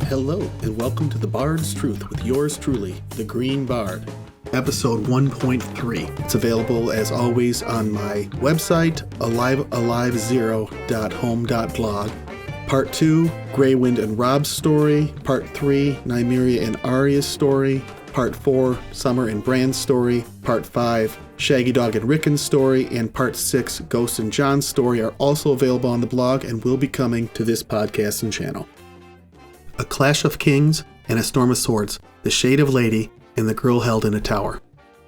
Hello, and welcome to The Bard's Truth with yours truly, the Green Bard, episode 1.3. It's available, as always, on my website, alive0.home.blog. Part 2, Greywind and Rob's story. Part 3, Nymeria and Arya's story. Part 4, Summer and Bran's story. Part 5, Shaggy Dog and Rickon's story. And Part 6, Ghost and John's story are also available on the blog and will be coming to this podcast and channel. A Clash of Kings and a Storm of Swords, The Shade of Lady, and the Girl Held in a Tower.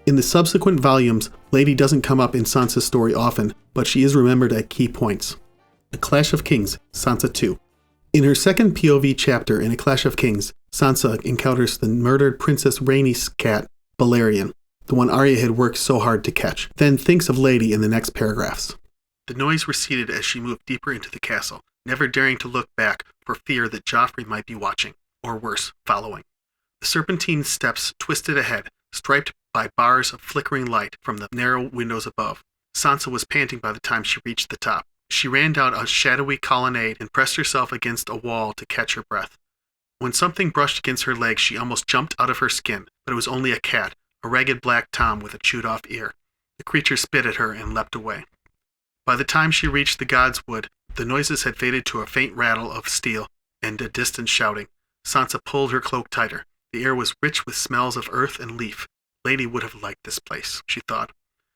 In the subsequent volumes, Lady doesn't come up in Sansa's story often, but she is remembered at key points. A Clash of Kings, Sansa 2. In her second POV chapter in A Clash of Kings, Sansa encounters the murdered Princess Rhaenys' cat, Balerion, the one Arya had worked so hard to catch, then thinks of Lady in the next paragraphs. The noise receded as she moved deeper into the castle, never daring to look back for fear that Joffrey might be watching, or worse, following. The serpentine steps twisted ahead, striped by bars of flickering light from the narrow windows above. Sansa was panting by the time she reached the top. She ran down a shadowy colonnade and pressed herself against a wall to catch her breath. When something brushed against her leg, she almost jumped out of her skin, but it was only a cat, a ragged black tom with a chewed-off ear. The creature spit at her and leapt away. By the time she reached the God's Wood, the noises had faded to a faint rattle of steel and a distant shouting. Sansa pulled her cloak tighter. The air was rich with smells of earth and leaf. Lady would have liked this place, she thought.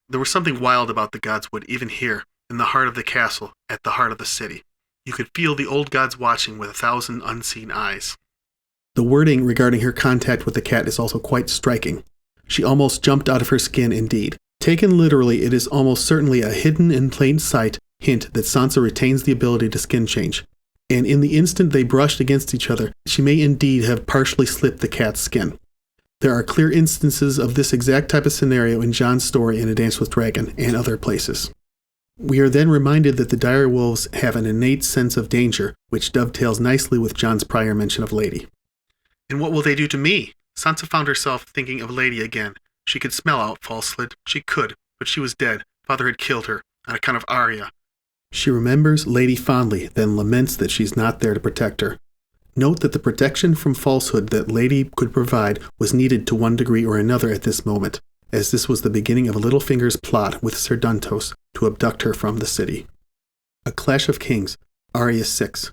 There was something wild about the God's Wood, even here, in the heart of the castle, at the heart of the city. You could feel the old gods watching with 1,000 unseen eyes. The wording regarding her contact with the cat is also quite striking. She almost jumped out of her skin indeed. Taken literally, it is almost certainly a hidden in plain sight hint that Sansa retains the ability to skin change. And in the instant they brushed against each other, she may indeed have partially slipped the cat's skin. There are clear instances of this exact type of scenario in Jon's story in A Dance with Dragon and other places. We are then reminded that the direwolves have an innate sense of danger, which dovetails nicely with Jon's prior mention of Lady. And what will they do to me? Sansa found herself thinking of Lady again. She could smell out falsehood. She could, but she was dead. Father had killed her, on account of Arya. She remembers Lady fondly, then laments that she's not there to protect her. Note that the protection from falsehood that Lady could provide was needed to one degree or another at this moment, as this was the beginning of Littlefinger's plot with Ser Duntos to abduct her from the city. A Clash of Kings, Arya 6.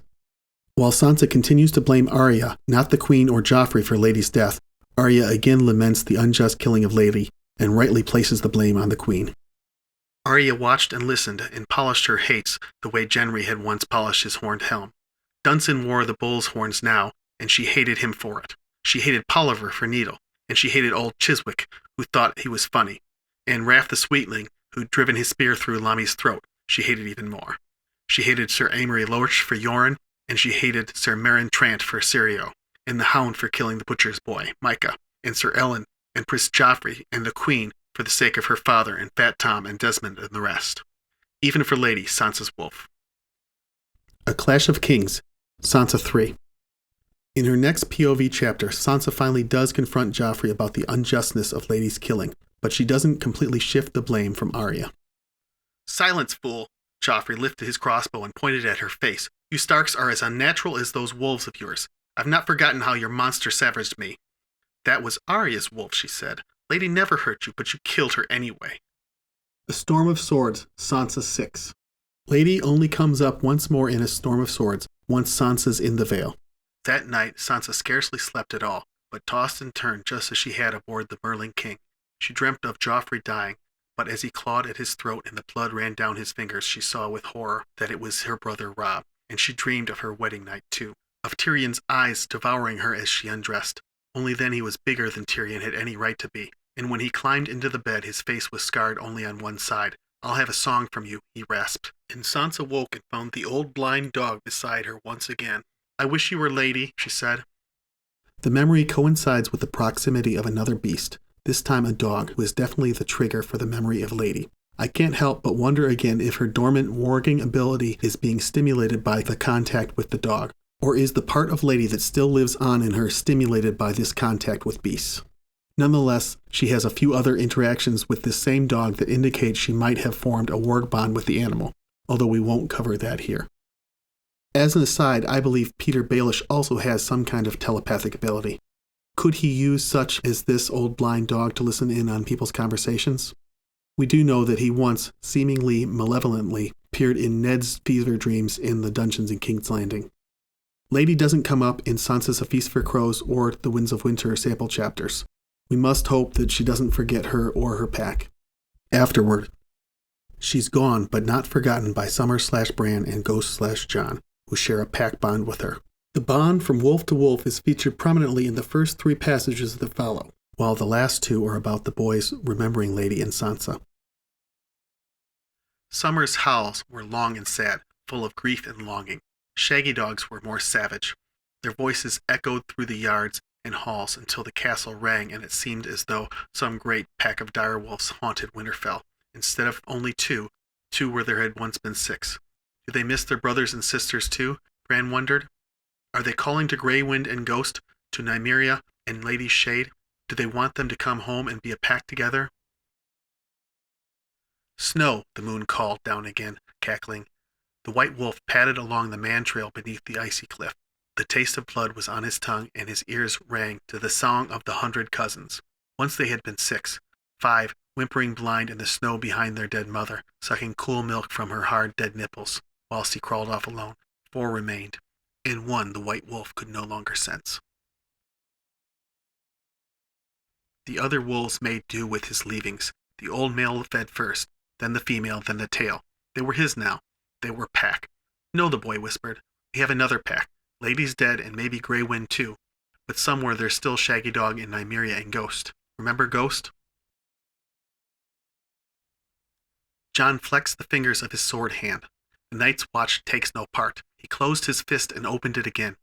While Sansa continues to blame Arya, not the Queen or Joffrey, for Lady's death, Arya again laments the unjust killing of Lady, and rightly places the blame on the Queen. Arya watched and listened and polished her hates the way Genry had once polished his horned helm. Dunsen wore the bull's horns now, and she hated him for it. She hated Polliver for Needle, and she hated old Chiswick, who thought he was funny, and Raff the Sweetling, who'd driven his spear through Lami's throat, she hated even more. She hated Sir Amory Loach for Yoren, and she hated Sir Meryn Trant for Syrio, and the Hound for killing the butcher's boy, Micah, and Sir Ellen, and Prince Joffrey, and the Queen, for the sake of her father and Fat Tom and Desmond and the rest. Even for Lady, Sansa's wolf. A Clash of Kings, Sansa 3. In her next POV chapter, Sansa finally does confront Joffrey about the unjustness of Lady's killing, but she doesn't completely shift the blame from Arya. Silence, fool! Joffrey lifted his crossbow and pointed at her face. You Starks are as unnatural as those wolves of yours. I've not forgotten how your monster savaged me. That was Arya's wolf, she said. Lady never hurt you, but you killed her anyway. A Storm of Swords, Sansa 6. Lady only comes up once more in A Storm of Swords, once Sansa's in the Vale. That night, Sansa scarcely slept at all, but tossed and turned just as she had aboard the Merling King. She dreamt of Joffrey dying, but as he clawed at his throat and the blood ran down his fingers, she saw with horror that it was her brother Robb, and she dreamed of her wedding night too, of Tyrion's eyes devouring her as she undressed. Only then he was bigger than Tyrion had any right to be. And when he climbed into the bed, his face was scarred only on one side. I'll have a song from you, he rasped. And Sansa woke and found the old blind dog beside her once again. I wish you were Lady, she said. The memory coincides with the proximity of another beast, this time a dog, who is definitely the trigger for the memory of Lady. I can't help but wonder again if her dormant warging ability is being stimulated by the contact with the dog, or is the part of Lady that still lives on in her stimulated by this contact with beasts. Nonetheless, she has a few other interactions with this same dog that indicate she might have formed a warg bond with the animal, although we won't cover that here. As an aside, I believe Peter Baelish also has some kind of telepathic ability. Could he use such as this old blind dog to listen in on people's conversations? We do know that he once, seemingly malevolently, appeared in Ned's fever dreams in the dungeons in King's Landing. Lady doesn't come up in Sansa's A Feast for Crows or the Winds of Winter sample chapters. We must hope that she doesn't forget her or her pack. Afterward, she's gone but not forgotten by Summer/Bran and Ghost/Jon, who share a pack bond with her. The bond from wolf to wolf is featured prominently in the first 3 passages that follow, while the last 2 are about the boys remembering Lady and Sansa. Summer's howls were long and sad, full of grief and longing. Shaggy Dog's were more savage. Their voices echoed through the yards and halls until the castle rang, and it seemed as though some great pack of direwolves haunted Winterfell. Instead of only 2 where there had once been 6. Do they miss their brothers and sisters too? Bran wondered. Are they calling to Grey Wind and Ghost, to Nymeria and Lady Shade? Do they want them to come home and be a pack together? Snow, the moon called down again, cackling. The white wolf padded along the man trail beneath the icy cliff. The taste of blood was on his tongue, and his ears rang to the song of the 100 cousins. Once they had been 6, 5, whimpering blind in the snow behind their dead mother, sucking cool milk from her hard dead nipples, whilst he crawled off alone. 4 remained, and 1 the white wolf could no longer sense. The other wolves made do with his leavings. The old male fed first, then the female, then the tail. They were his now. They were pack. No, the boy whispered. We have another pack. Lady's dead and maybe Grey Wind too. But somewhere there's still Shaggy Dog and Nymeria and Ghost. Remember Ghost? Jon flexed the fingers of his sword hand. The Night's Watch takes no part. He closed his fist and opened it again.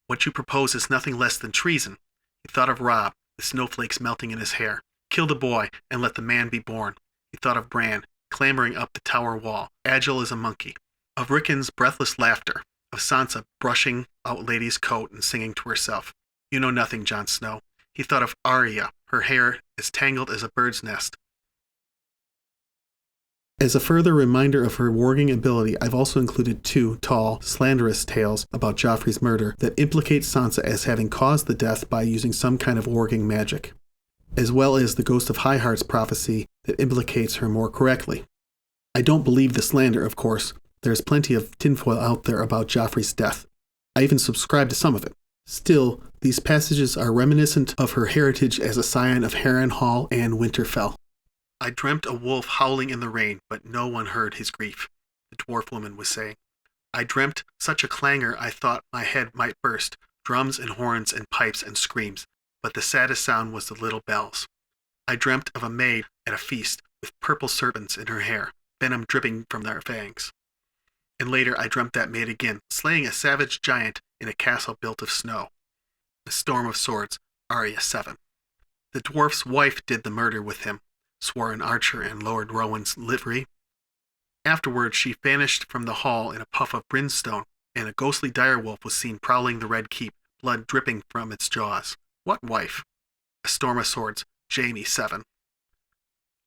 What you propose is nothing less than treason. He thought of Robb, with snowflakes melting in his hair. Kill the boy and let the man be born. He thought of Bran, clambering up the tower wall, agile as a monkey. Of Rickon's breathless laughter. Of Sansa brushing out Lady's coat and singing to herself. You know nothing, Jon Snow. He thought of Arya, her hair as tangled as a bird's nest. As a further reminder of her warging ability, I've also included 2 tall, slanderous tales about Joffrey's murder that implicate Sansa as having caused the death by using some kind of warging magic, as well as the Ghost of Highheart's prophecy that implicates her more correctly. I don't believe the slander, of course. There's plenty of tinfoil out there about Joffrey's death. I even subscribe to some of it. Still, these passages are reminiscent of her heritage as a scion of Harrenhal and Winterfell. I dreamt a wolf howling in the rain, but no one heard his grief, the dwarf woman was saying. I dreamt such a clangor I thought my head might burst, drums and horns and pipes and screams, but the saddest sound was the little bells. I dreamt of a maid at a feast, with purple serpents in her hair, venom dripping from their fangs. And later I dreamt that maid again, slaying a savage giant in a castle built of snow. A Storm of Swords, Arya 7. The dwarf's wife did the murder with him, swore an archer in Lord Rowan's livery. Afterward she vanished from the hall in a puff of brimstone, and a ghostly direwolf was seen prowling the Red Keep, blood dripping from its jaws. What wife? A Storm of Swords, Jaime 7.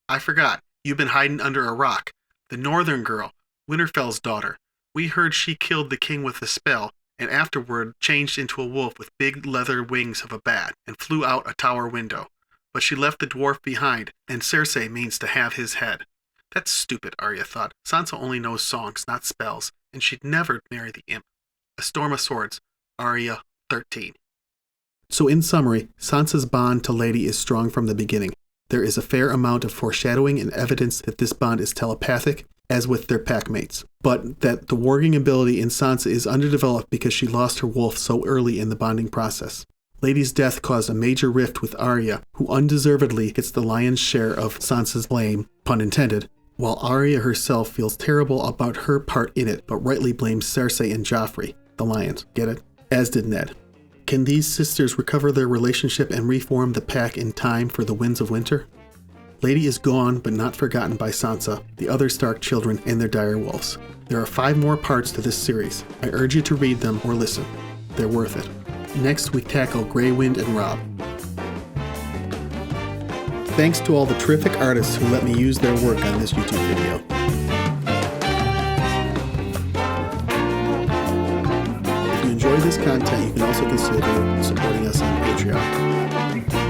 I forgot. You've been hiding under a rock. The northern girl, Winterfell's daughter. We heard she killed the king with a spell, and afterward changed into a wolf with big leather wings of a bat, and flew out a tower window. But she left the dwarf behind, and Cersei means to have his head. That's stupid, Arya thought. Sansa only knows songs, not spells, and she'd never marry the imp. A Storm of Swords, Arya 13. So in summary, Sansa's bond to Lady is strong from the beginning. There is a fair amount of foreshadowing and evidence that this bond is telepathic, as with their packmates, but that the warging ability in Sansa is underdeveloped because she lost her wolf so early in the bonding process. Lady's death caused a major rift with Arya, who undeservedly gets the lion's share of Sansa's blame, pun intended, while Arya herself feels terrible about her part in it, but rightly blames Cersei and Joffrey, the lions, get it? As did Ned. Can these sisters recover their relationship and reform the pack in time for the Winds of Winter? Lady is gone, but not forgotten by Sansa, the other Stark children, and their direwolves. There are 5 more parts to this series. I urge you to read them or listen. They're worth it. Next, we tackle Grey Wind and Robb. Thanks to all the terrific artists who let me use their work on this YouTube video. enjoy this content, you can also consider supporting us on Patreon.